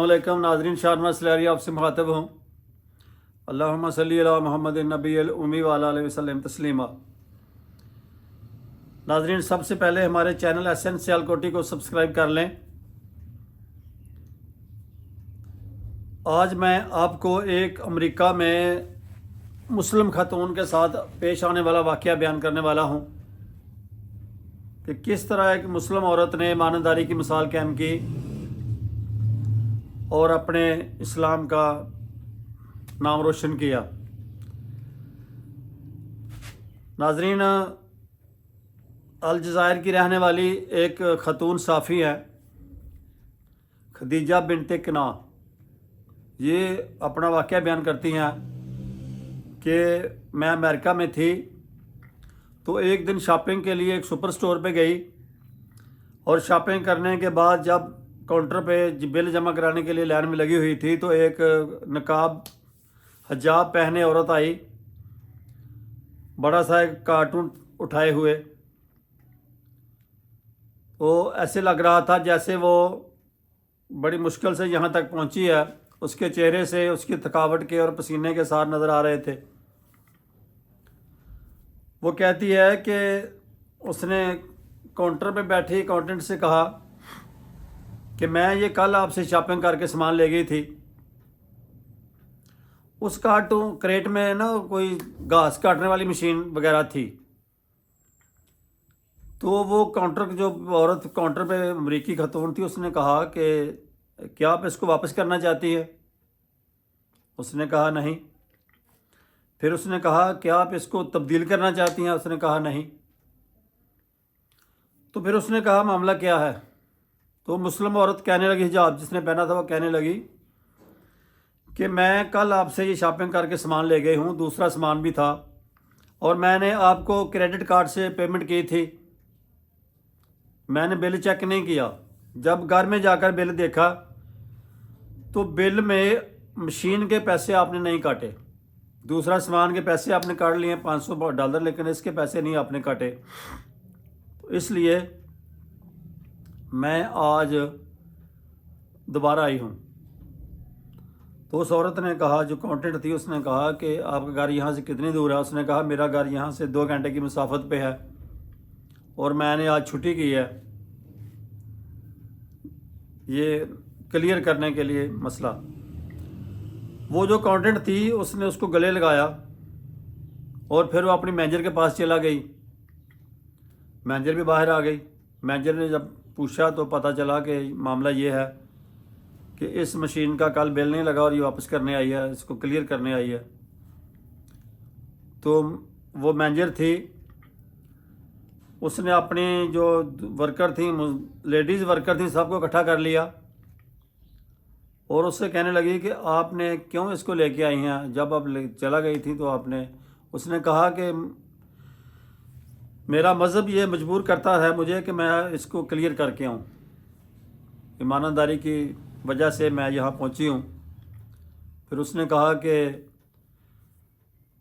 अलैकुम नाजरीन, शारना सलारी आपसे मुखातब हूँ। अल्लाहुम्मा सल्ली अला मुहम्मद नबी उम्मी व अला अलैहि वसल्लम तस्लीमा। नाजरीन, सबसे पहले हमारे चैनल एसएन सियालकोटी को सब्सक्राइब कर लें। आज मैं आपको एक अमेरिका में मुस्लिम खातून के साथ पेश आने वाला वाक़या बयान करने वाला हूँ कि किस तरह एक मुस्लिम औरत ने ईमानदारी की मिसाल कायम की और अपने इस्लाम का नाम रोशन किया। नाजरीन, अलजायर की रहने वाली एक खातून साफ़ी है, खदीजा बिनते कना। ये अपना वाक़या बयान करती हैं कि मैं अमेरिका में थी तो एक दिन शॉपिंग के लिए एक सुपर स्टोर पे गई और शॉपिंग करने के बाद जब काउंटर पे बिल जमा कराने के लिए लाइन में लगी हुई थी तो एक नकाब हिजाब पहने औरत आई, बड़ा सा एक कार्टून उठाए हुए। वो ऐसे लग रहा था जैसे वो बड़ी मुश्किल से यहाँ तक पहुँची है। उसके चेहरे से उसकी थकावट के और पसीने के सार नज़र आ रहे थे। वो कहती है कि उसने काउंटर पे बैठी अकाउंटेंट से कहा कि मैं ये कल आपसे शॉपिंग करके सामान ले गई थी। उस कार्टून क्रेट में ना कोई घास काटने वाली मशीन वगैरह थी। तो वो काउंटर जो औरत काउंटर पे अमरीकी खातून थी, उसने कहा कि क्या आप इसको वापस करना चाहती है? उसने कहा नहीं। फिर उसने कहा क्या आप इसको तब्दील करना चाहती हैं? उसने कहा नहीं। तो फिर उसने कहा मामला क्या है? तो मुस्लिम औरत कहने लगी, हिजाब जिसने पहना था वो कहने लगी कि मैं कल आपसे ये शॉपिंग करके सामान ले गई हूँ, दूसरा सामान भी था और मैंने आपको क्रेडिट कार्ड से पेमेंट की थी। मैंने बिल चेक नहीं किया। जब घर में जाकर बिल देखा तो बिल में मशीन के पैसे आपने नहीं काटे, दूसरा सामान के पैसे आपने काट लिए $500, लेकिन इसके पैसे नहीं आपने काटे। तो इसलिए मैं आज दोबारा आई हूँ। तो उस औरत ने कहा, जो अकाउंटेंट थी, उसने कहा कि आपका घर यहाँ से कितनी दूर है? उसने कहा मेरा घर यहाँ से 2 घंटे की मुसाफत पे है और मैंने आज छुट्टी की है ये क्लियर करने के लिए मसला। वो जो अकाउंटेंट थी उसने उसको गले लगाया और फिर वो अपनी मैनेजर के पास चला गई। मैनेजर भी बाहर आ गई। मैनेजर ने जब पूछा तो पता चला कि मामला ये है कि इस मशीन का कल बिल नहीं लगा और ये वापस करने आई है, इसको क्लियर करने आई है। तो वो मैनेजर थी, उसने अपनी जो वर्कर थी, लेडीज़ वर्कर थी, सबको इकट्ठा कर लिया और उससे कहने लगी कि आपने क्यों इसको लेके आई हैं? जब आप चला गई थी तो आपने, उसने कहा कि मेरा मज़हब ये मजबूर करता है मुझे कि मैं इसको क्लियर करके आऊँ, ईमानदारी की वजह से मैं यहाँ पहुँची हूँ। फिर उसने कहा कि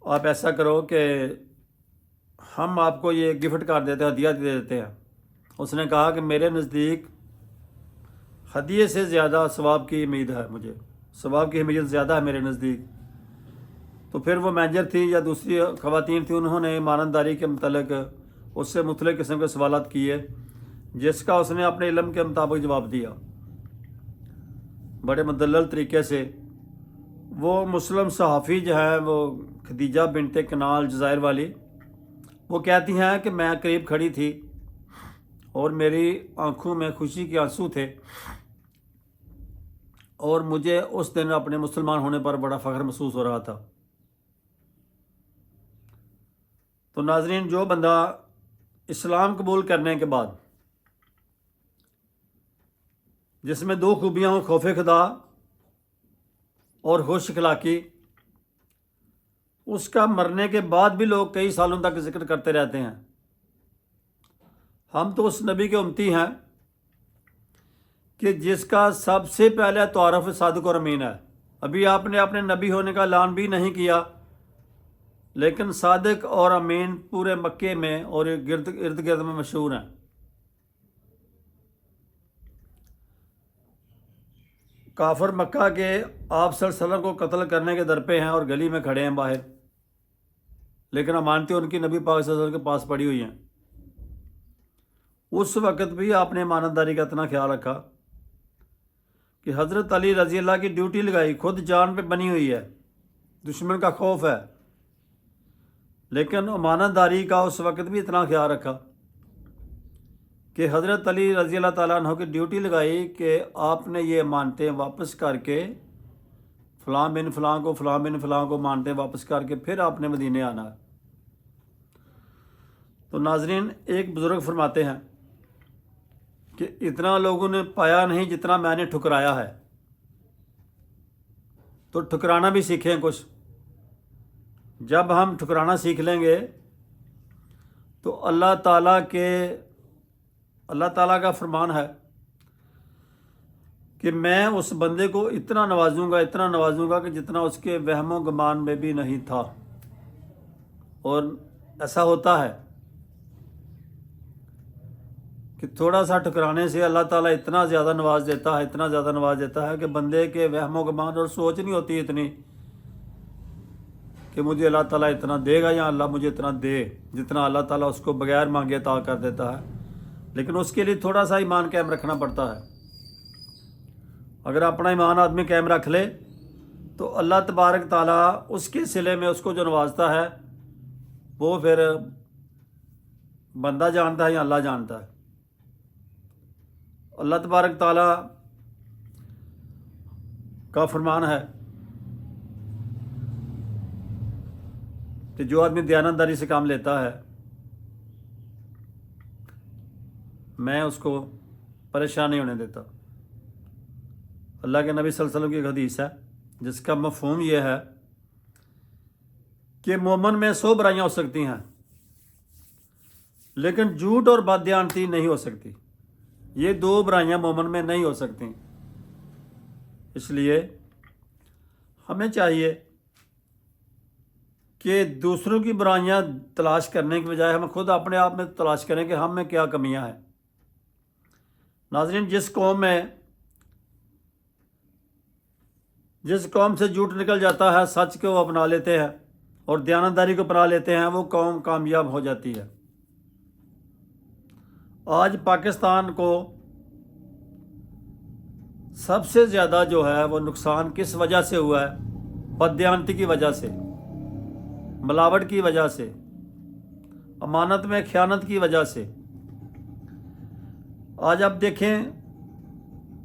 आप ऐसा करो कि हम आपको ये गिफ्ट कर देते हैं, हदिया दे देते हैं। उसने कहा कि मेरे नज़दीक हदिये से ज़्यादा सवाब की उम्मीद है, मुझे सवाब की अहमियत ज़्यादा है मेरे नज़दीक। तो फिर वो मैनेजर थी या दूसरी ख़वातीन थी, उन्होंने ईमानदारी के मतलब उससे मुख्तलिफ़ किस्म के सवालात किए, जिसका उसने अपने इल्म के मुताबिक जवाब दिया बड़े मुदल्लल तरीके से। वो मुस्लिम सहाफ़ी जो है, वो खदीजा बिनते कना अलजायर वाली, वो कहती हैं कि मैं करीब खड़ी थी और मेरी आंखों में खुशी के आंसू थे और मुझे उस दिन अपने मुसलमान होने पर बड़ा फ़ख्र महसूस हो रहा था। तो नाजरीन, जो बंदा इस्लाम कबूल करने के बाद जिसमें 2 खूबियाँ हों, खौफ खुदा और खुश अखलाकी, उसका मरने के बाद भी लोग कई सालों तक जिक्र करते रहते हैं। हम तो उस नबी के उम्मती हैं कि जिसका सबसे पहले तारफ़ सादिक और अमीन है। अभी आपने अपने नबी होने का ऐलान भी नहीं किया, लेकिन सादिक और अमीन पूरे मक्के में और इर्द गिर्द में मशहूर हैं। کافر مکہ کے آپ صلی اللہ علیہ وسلم کو قتل کرنے کے در پہ ہیں اور گلی میں کھڑے ہیں باہر، لیکن امانتیں ان کی نبی پاک صلی اللہ علیہ وسلم کے پاس پڑی ہوئی ہیں۔ اس وقت بھی آپ نے امانتداری کا اتنا خیال رکھا کہ حضرت علی رضی اللہ کی ڈیوٹی لگائی، خود جان پہ بنی ہوئی ہے، دشمن کا خوف ہے، لیکن امانتداری کا اس وقت بھی اتنا خیال رکھا کہ حضرت علی رضی اللہ تعالیٰ عنہ کی ڈیوٹی لگائی کہ آپ نے یہ امانتیں واپس کر کے فلاں بن فلاں کو، فلاں بن فلاں کو امانتیں واپس کر کے پھر آپ نے مدینے آنا ہے۔ تو ناظرین، ایک بزرگ فرماتے ہیں کہ اتنا لوگوں نے پایا نہیں جتنا میں نے ٹھکرایا ہے، تو ٹھکرانا بھی سیکھیں کچھ۔ جب ہم ٹھکرانا سیکھ لیں گے تو اللہ تعالیٰ کا فرمان ہے کہ میں اس بندے کو اتنا نوازوں گا کہ جتنا اس کے وہم و گمان میں بھی نہیں تھا۔ اور ایسا ہوتا ہے کہ تھوڑا سا ٹکرانے سے اللہ تعالیٰ اتنا زیادہ نواز دیتا ہے کہ بندے کے وہم و گمان اور سوچ نہیں ہوتی اتنی کہ مجھے اللہ تعالیٰ اتنا دے گا یا اللہ مجھے اتنا دے، جتنا اللہ تعالیٰ اس کو بغیر مانگے عطا کر دیتا ہے۔ لیکن اس کے لیے تھوڑا سا ایمان قائم رکھنا پڑتا ہے۔ اگر اپنا ایمان آدمی قائم رکھ لے تو اللہ تبارک تعالیٰ اس کے صلے میں اس کو جو نوازتا ہے وہ پھر بندہ جانتا ہے یا اللہ جانتا ہے۔ اللہ تبارک تعالیٰ کا فرمان ہے کہ جو آدمی دیانتداری سے کام لیتا ہے میں اس کو پریشان نہیں ہونے دیتا۔ اللہ کے نبی صلی اللہ علیہ وسلم کی ایک حدیث ہے جس کا مفہوم یہ ہے کہ مومن میں 100 برائیاں ہو سکتی ہیں لیکن جھوٹ اور بددیانتی نہیں ہو سکتی۔ یہ 2 برائیاں مومن میں نہیں ہو سکتی۔ اس لیے ہمیں چاہیے کہ دوسروں کی برائیاں تلاش کرنے کی بجائے ہم خود اپنے آپ میں تلاش کریں کہ ہم میں کیا کمیاں ہیں۔ ناظرین، جس قوم سے جھوٹ نکل جاتا ہے سچ کو وہ اپنا لیتے ہیں اور دیانتداری کو اپنا لیتے ہیں، وہ قوم کامیاب ہو جاتی ہے۔ آج پاکستان کو سب سے زیادہ جو ہے وہ نقصان کس وجہ سے ہوا ہے؟ بددیانتی کی وجہ سے، ملاوٹ کی وجہ سے، امانت میں خیانت کی وجہ سے۔ آج آپ دیکھیں،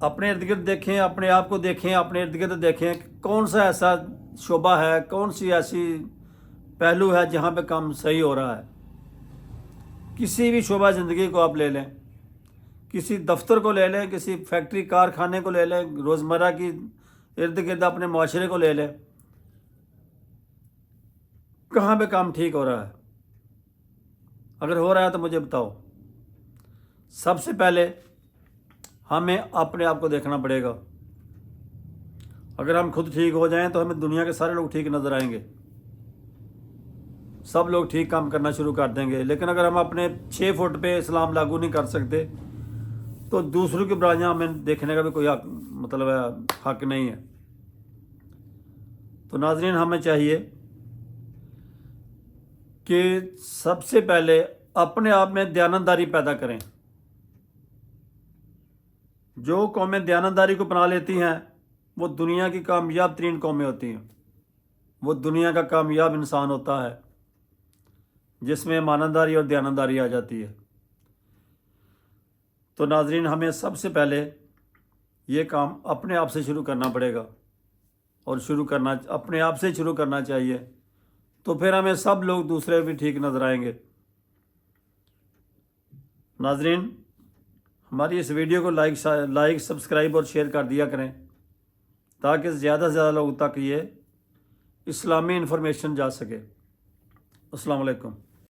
اپنے ارد گرد دیکھیں، اپنے آپ کو دیکھیں، اپنے ارد گرد دیکھیں کہ کون سا ایسا شعبہ ہے، کون سی ایسی پہلو ہے جہاں پہ کام صحیح ہو رہا ہے۔ کسی بھی شعبہ زندگی کو آپ لے لیں، کسی دفتر کو لے لیں، کسی فیکٹری کارخانے کو لے لیں، روزمرہ کی ارد گرد اپنے معاشرے کو لے لیں، کہاں پہ کام ٹھیک ہو رہا ہے؟ اگر ہو رہا ہے تو مجھے بتاؤ۔ سب سے پہلے ہمیں اپنے آپ کو دیکھنا پڑے گا۔ اگر ہم خود ٹھیک ہو جائیں تو ہمیں دنیا کے سارے لوگ ٹھیک نظر آئیں گے، سب لوگ ٹھیک کام کرنا شروع کر دیں گے۔ لیکن اگر ہم اپنے 6 فٹ پہ اسلام لاگو نہیں کر سکتے تو دوسروں کی برائیاں ہمیں دیکھنے کا بھی کوئی حق نہیں ہے۔ تو ناظرین، ہمیں چاہیے کہ سب سے پہلے اپنے آپ میں دیانتداری پیدا کریں۔ جو قومیں دیانتداری کو اپنا لیتی ہیں وہ دنیا کی کامیاب ترین قومیں ہوتی ہیں، وہ دنیا کا کامیاب انسان ہوتا ہے جس میں امانتداری اور دیانتداری آ جاتی ہے۔ تو ناظرین، ہمیں سب سے پہلے یہ کام اپنے آپ سے شروع کرنا پڑے گا، اور اپنے آپ سے شروع کرنا چاہیے، تو پھر ہمیں سب لوگ دوسرے بھی ٹھیک نظر آئیں گے۔ ناظرین، ہماری اس ویڈیو کو لائک، سبسکرائب اور شیئر کر دیا کریں تاکہ زیادہ سے زیادہ لوگوں تک یہ اسلامی انفارمیشن جا سکے۔ السلام علیکم۔